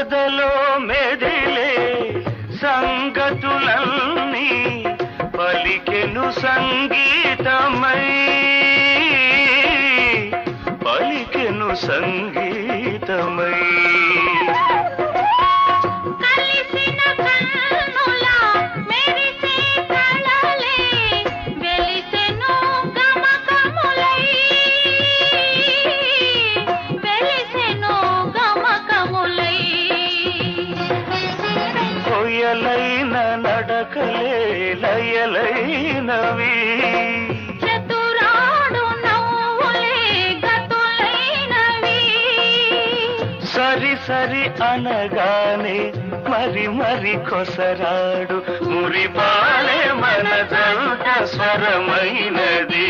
ఎదలో మెదిలే సంగతులన్నీ పలికెను సంగీతమై పలికెను సంగీతమై లయలైన నడకలే లయలైనవి చతురాడు నవ్వులే గతులైనవి సరి సరి అనగానే మరి మరి కొసరాడు మురిపాలే మన జంట స్వరమైనది